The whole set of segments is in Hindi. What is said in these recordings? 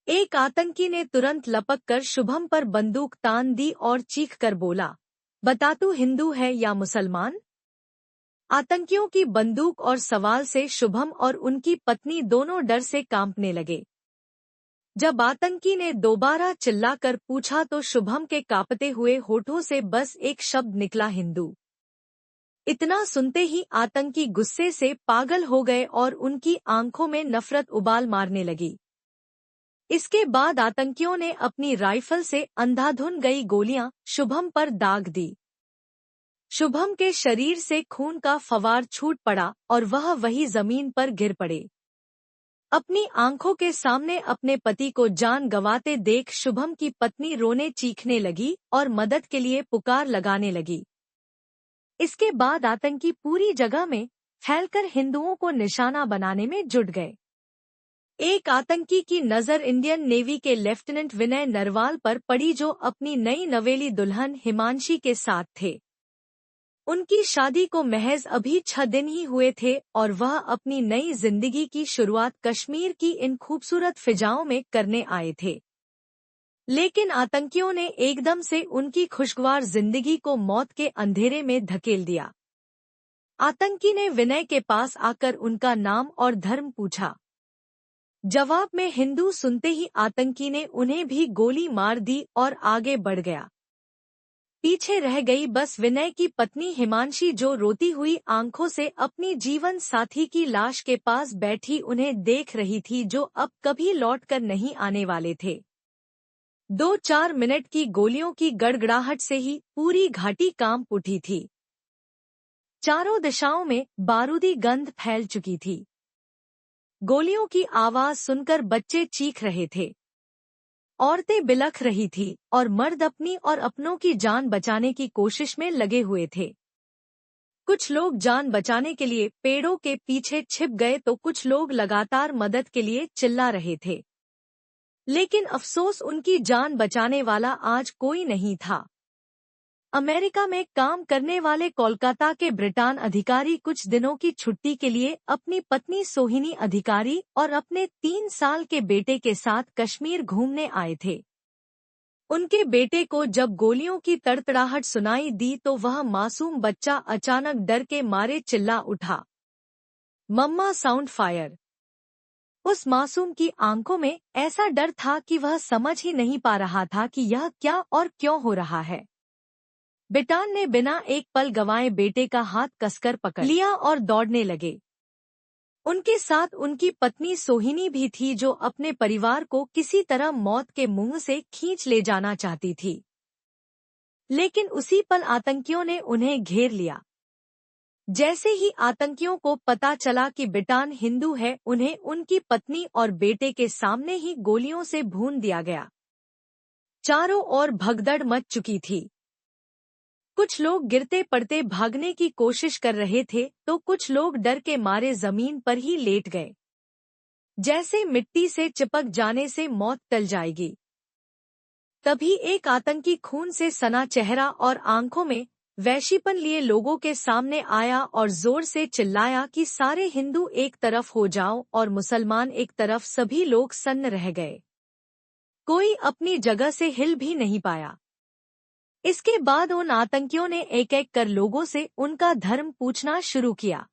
एक आतंकी ने तुरंत लपक कर शुभम पर बंदूक तान दी और चीख कर बोला, बता तू हिंदू है या मुसलमान। आतंकियों की बंदूक और सवाल से शुभम और उनकी पत्नी दोनों डर से कांपने लगे। जब आतंकी ने दोबारा चिल्लाकर पूछा तो शुभम के कांपते हुए होठों से बस एक शब्द निकला, हिंदू। इतना सुनते ही आतंकी गुस्से से पागल हो गए और उनकी आंखों में नफरत उबाल मारने लगी। इसके बाद आतंकियों ने अपनी राइफल से अंधाधुंध गई गोलियां शुभम पर दाग दी। शुभम के शरीर से खून का फवार छूट पड़ा और वह वही जमीन पर गिर पड़े। अपनी आंखों के सामने अपने पति को जान गंवाते देख शुभम की पत्नी रोने चीखने लगी और मदद के लिए पुकार लगाने लगी। इसके बाद आतंकी पूरी जगह में फैलकर हिंदुओं को निशाना बनाने में जुट गए। एक आतंकी की नजर इंडियन नेवी के लेफ्टिनेंट विनय नरवाल पर पड़ी, जो अपनी नई नवेली दुल्हन हिमांशी के साथ थे। उनकी शादी को महज अभी 6 दिन ही हुए थे और वह अपनी नई जिंदगी की शुरुआत कश्मीर की इन खूबसूरत फिजाओं में करने आए थे। लेकिन आतंकियों ने एकदम से उनकी खुशगवार जिंदगी को मौत के अंधेरे में धकेल दिया। आतंकी ने विनय के पास आकर उनका नाम और धर्म पूछा। जवाब में हिंदू सुनते ही आतंकी ने उन्हें भी गोली मार दी और आगे बढ़ गया। पीछे रह गई बस विनय की पत्नी हिमांशी, जो रोती हुई आंखों से अपनी जीवन साथी की लाश के पास बैठी उन्हें देख रही थी, जो अब कभी लौटकर नहीं आने वाले थे। 2-4 मिनट की गोलियों की गड़गड़ाहट से ही पूरी घाटी कांप उठी थी। चारों दिशाओं में बारूदी गंध फैल चुकी थी। गोलियों की आवाज सुनकर बच्चे चीख रहे थे, औरतें बिलख रही थी और मर्द अपनी और अपनों की जान बचाने की कोशिश में लगे हुए थे। कुछ लोग जान बचाने के लिए पेड़ों के पीछे छिप गए तो कुछ लोग लगातार मदद के लिए चिल्ला रहे थे। लेकिन अफसोस, उनकी जान बचाने वाला आज कोई नहीं था। अमेरिका में काम करने वाले कोलकाता के ब्रिटान अधिकारी कुछ दिनों की छुट्टी के लिए अपनी पत्नी सोहिनी अधिकारी और अपने 3 साल के बेटे के साथ कश्मीर घूमने आए थे। उनके बेटे को जब गोलियों की तड़तड़ाहट सुनाई दी तो वह मासूम बच्चा अचानक डर के मारे चिल्ला उठा, मम्मा साउंड फायर। उस मासूम की आंखों में ऐसा डर था कि वह समझ ही नहीं पा रहा था कि यह क्या और क्यों हो रहा है। ब्रिटान ने बिना एक पल गंवाए बेटे का हाथ कसकर पकड़ लिया और दौड़ने लगे। उनके साथ उनकी पत्नी सोहिनी भी थी, जो अपने परिवार को किसी तरह मौत के मुंह से खींच ले जाना चाहती थी। लेकिन उसी पल आतंकियों ने उन्हें घेर लिया। जैसे ही आतंकियों को पता चला कि ब्रिटान हिंदू है, उन्हें उनकी पत्नी और बेटे के सामने ही गोलियों से भून दिया गया। चारों ओर भगदड़ मच चुकी थी। कुछ लोग गिरते पड़ते भागने की कोशिश कर रहे थे तो कुछ लोग डर के मारे जमीन पर ही लेट गए, जैसे मिट्टी से चिपक जाने से मौत टल जाएगी। तभी एक आतंकी खून से सना चेहरा और आंखों में वैशीपन लिए लोगों के सामने आया और जोर से चिल्लाया कि सारे हिंदू एक तरफ हो जाओ और मुसलमान एक तरफ। सभी लोग सन्न रह गए। कोई अपनी जगह से हिल भी नहीं पाया। इसके बाद उन आतंकियों ने एक एक कर लोगों से उनका धर्म पूछना शुरू किया।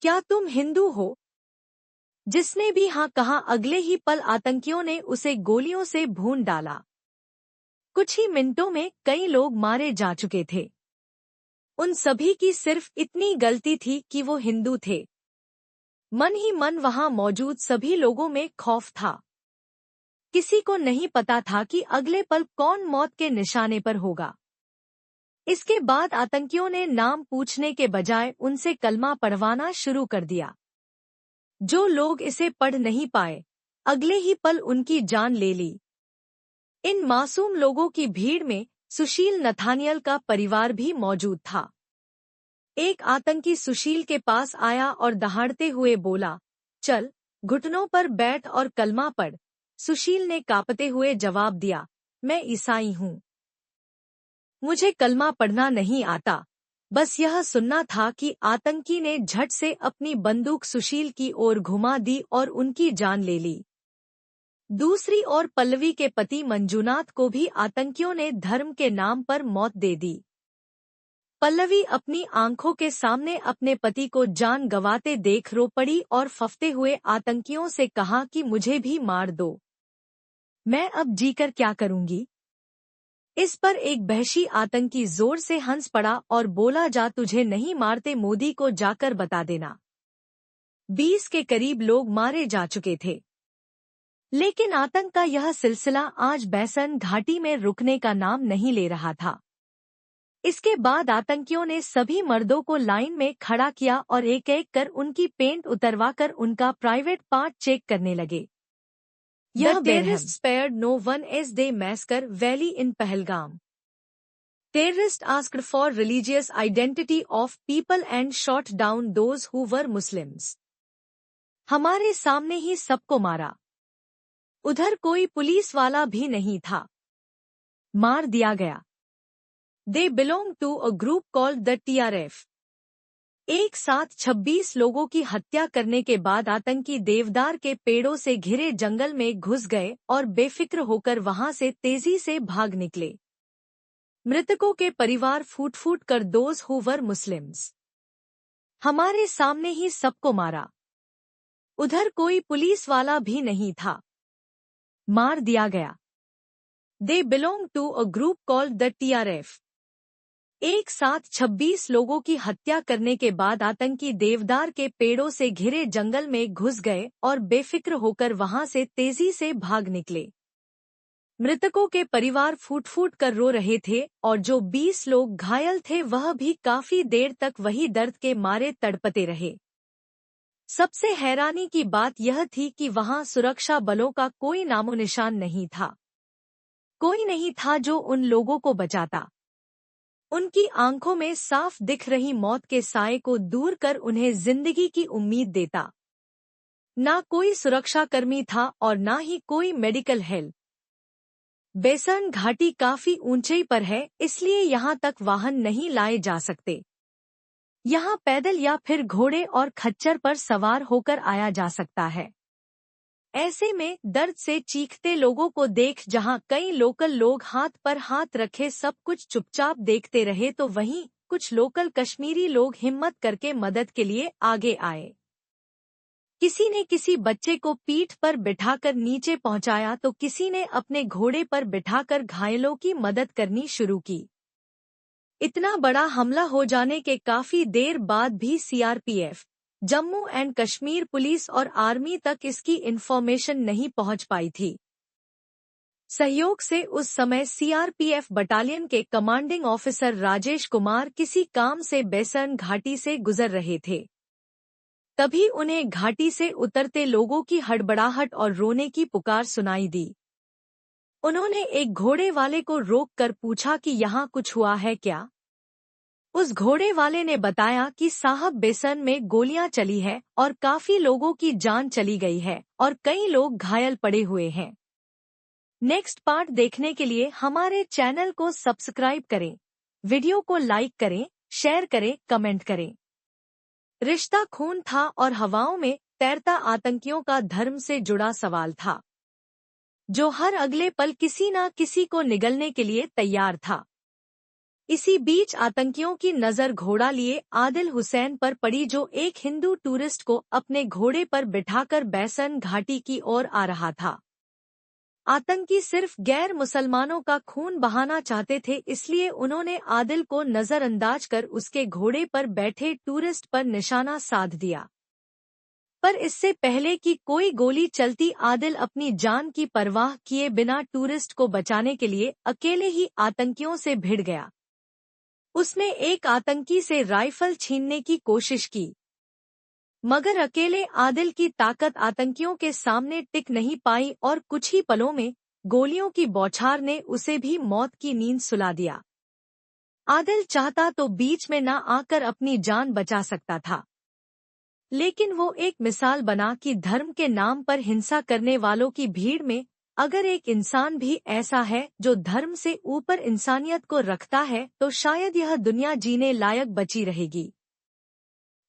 क्या तुम हिंदू हो? जिसने भी हाँ कहा, अगले ही पल आतंकियों ने उसे गोलियों से भून डाला। कुछ ही मिनटों में कई लोग मारे जा चुके थे। उन सभी की सिर्फ इतनी गलती थी कि वो हिंदू थे। मन ही मन वहां मौजूद सभी लोगों में खौफ था। किसी को नहीं पता था कि अगले पल कौन मौत के निशाने पर होगा। इसके बाद आतंकियों ने नाम पूछने के बजाय उनसे कलमा पढ़वाना शुरू कर दिया। जो लोग इसे पढ़ नहीं पाए, अगले ही पल उनकी जान ले ली। इन मासूम लोगों की भीड़ में सुशील नथानियल का परिवार भी मौजूद था। एक आतंकी सुशील के पास आया और दहाड़ते हुए बोला, चल घुटनों पर बैठ और कलमा पढ़। सुशील ने कांपते हुए जवाब दिया, मैं ईसाई हूँ। मुझे कलमा पढ़ना नहीं आता। बस यह सुनना था कि आतंकी ने झट से अपनी बंदूक सुशील की ओर घुमा दी और उनकी जान ले ली। दूसरी ओर पल्लवी के पति मंजूनाथ को भी आतंकियों ने धर्म के नाम पर मौत दे दी। पल्लवी अपनी आंखों के सामने अपने पति को जान गंवाते देख रो पड़ी और फंसते हुए आतंकियों से कहा कि मुझे भी मार दो, मैं अब जीकर क्या करूंगी। इस पर एक वहशी आतंकी जोर से हंस पड़ा और बोला, जा तुझे नहीं मारते मोदी को जाकर बता देना। 20 के करीब लोग मारे जा चुके थे। लेकिन आतंक का यह सिलसिला आज बैसन घाटी में रुकने का नाम नहीं ले रहा था। इसके बाद आतंकियों ने सभी मर्दों को लाइन में खड़ा किया और एक एक कर उनकी पेंट उतरवाकर उनका प्राइवेट पार्ट चेक करने लगे। यह terrorist spared no one as they massacre valley in Pahalgam. Terrorist asked for religious identity of people and shot down those who were Muslims. हमारे सामने ही सबको मारा, उधर कोई पुलिस वाला भी नहीं था, मार दिया गया। They belong to a group called the TRF। एक साथ 26 लोगों की हत्या करने के बाद आतंकी देवदार के पेड़ों से घिरे जंगल में घुस गए और बेफिक्र होकर वहां से तेजी से भाग निकले। मृतकों के परिवार फूट फूट कर दोज हु वर मुस्लिम्स। हमारे सामने ही सबको मारा, उधर कोई पुलिस वाला भी नहीं था, मार दिया गया। They belong to a group called the TRF। एक साथ 26 लोगों की हत्या करने के बाद आतंकी देवदार के पेड़ों से घिरे जंगल में घुस गए और बेफिक्र होकर वहां से तेजी से भाग निकले। मृतकों के परिवार फूट फूट कर रो रहे थे और जो 20 लोग घायल थे वह भी काफी देर तक वही दर्द के मारे तड़पते रहे। सबसे हैरानी की बात यह थी कि वहां सुरक्षा बलों का कोई नामो निशान नहीं था। कोई नहीं था जो उन लोगों को बचाता। उनकी आंखों में साफ दिख रही मौत के साए को दूर कर उन्हें जिंदगी की उम्मीद देता। ना कोई सुरक्षाकर्मी था और ना ही कोई मेडिकल हेल्प। बैसन घाटी काफी ऊंचाई पर है, इसलिए यहाँ तक वाहन नहीं लाए जा सकते। यहाँ पैदल या फिर घोड़े और खच्चर पर सवार होकर आया जा सकता है। ऐसे में दर्द से चीखते लोगों को देख जहां कई लोकल लोग हाथ पर हाथ रखे सब कुछ चुपचाप देखते रहे, तो वहीं कुछ लोकल कश्मीरी लोग हिम्मत करके मदद के लिए आगे आए। किसी ने किसी बच्चे को पीठ पर बिठाकर नीचे पहुंचाया तो किसी ने अपने घोड़े पर बिठाकर घायलों की मदद करनी शुरू की। इतना बड़ा हमला हो जाने के काफी देर बाद भी CRPF, Jammu and Kashmir police और आर्मी तक इसकी इन्फॉर्मेशन नहीं पहुंच पाई थी। सहयोग से उस समय सीआरपीएफ बटालियन के कमांडिंग ऑफिसर राजेश कुमार किसी काम से बैसन घाटी से गुजर रहे थे। तभी उन्हें घाटी से उतरते लोगों की हड़बड़ाहट और रोने की पुकार सुनाई दी। उन्होंने एक घोड़े वाले को रोककर पूछा कि यहाँ कुछ हुआ है क्या। उस घोड़े वाले ने बताया कि साहब बैसन में गोलियां चली है और काफी लोगों की जान चली गई है और कई लोग घायल पड़े हुए हैं। नेक्स्ट पार्ट देखने के लिए हमारे चैनल को सब्सक्राइब करें, वीडियो को लाइक करें, शेयर करें, कमेंट करें। रिश्ता खून था और हवाओं में तैरता आतंकियों का धर्म से जुड़ा सवाल था, जो हर अगले पल किसी न किसी को निगलने के लिए तैयार था। इसी बीच आतंकियों की नजर घोड़ा लिए आदिल हुसैन पर पड़ी, जो एक हिंदू टूरिस्ट को अपने घोड़े पर बिठाकर बैसन घाटी की ओर आ रहा था। आतंकी सिर्फ गैर मुसलमानों का खून बहाना चाहते थे, इसलिए उन्होंने आदिल को नजरअंदाज कर उसके घोड़े पर बैठे टूरिस्ट पर निशाना साध दिया। पर इससे पहले कि कोई गोली चलती, आदिल अपनी जान की परवाह किए बिना टूरिस्ट को बचाने के लिए अकेले ही आतंकियों से भिड़ गया। उसने एक आतंकी से राइफल छीनने की कोशिश की, मगर अकेले आदिल की ताकत आतंकियों के सामने टिक नहीं पाई और कुछ ही पलों में गोलियों की बौछार ने उसे भी मौत की नींद सुला दिया। आदिल चाहता तो बीच में न आकर अपनी जान बचा सकता था, लेकिन वो एक मिसाल बना कि धर्म के नाम पर हिंसा करने वालों की भीड़ में अगर एक इंसान भी ऐसा है जो धर्म से ऊपर इंसानियत को रखता है, तो शायद यह दुनिया जीने लायक बची रहेगी।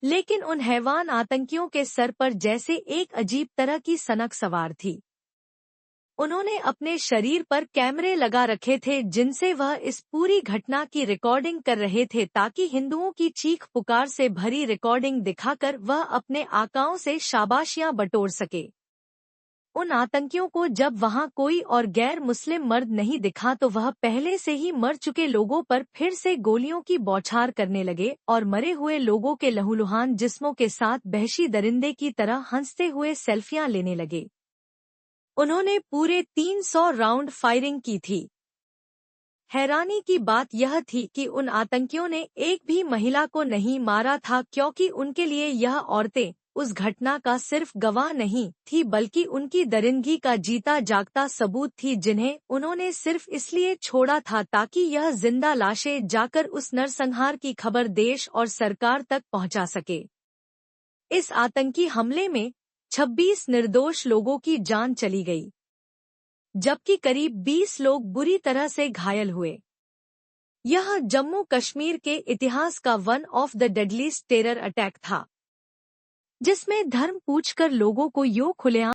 लेकिन उन हैवान आतंकियों के सर पर जैसे एक अजीब तरह की सनक सवार थी। उन्होंने अपने शरीर पर कैमरे लगा रखे थे जिनसे वह इस पूरी घटना की रिकॉर्डिंग कर रहे थे ताकि हिंदुओं की चीख पुकार से भरी रिकॉर्डिंग दिखाकर वह अपने आकाओं से शाबाशियां बटोर सके। उन आतंकियों को जब वहां कोई और गैर मुस्लिम मर्द नहीं दिखा तो वह पहले से ही मर चुके लोगों पर फिर से गोलियों की बौछार करने लगे और मरे हुए लोगों के लहूलुहान जिस्मों के साथ वहशी दरिंदे की तरह हंसते हुए सेल्फियां लेने लगे। उन्होंने पूरे 300 राउंड फायरिंग की थी। हैरानी की बात यह थी कि उन आतंकियों ने एक भी महिला को नहीं मारा था क्योंकि उनके लिए यह औरतें उस घटना का सिर्फ गवाह नहीं थी बल्कि उनकी दरिंदगी का जीता जागता सबूत थी जिन्हें उन्होंने सिर्फ इसलिए छोड़ा था ताकि यह जिंदा लाशें जाकर उस नरसंहार की खबर देश और सरकार तक पहुंचा सके। इस आतंकी हमले में 26 निर्दोष लोगों की जान चली गई, जबकि करीब 20 लोग बुरी तरह से घायल हुए। यह जम्मू कश्मीर के इतिहास का one of the deadliest terror attack था, जिसमें धर्म पूछकर लोगों को खुलेआम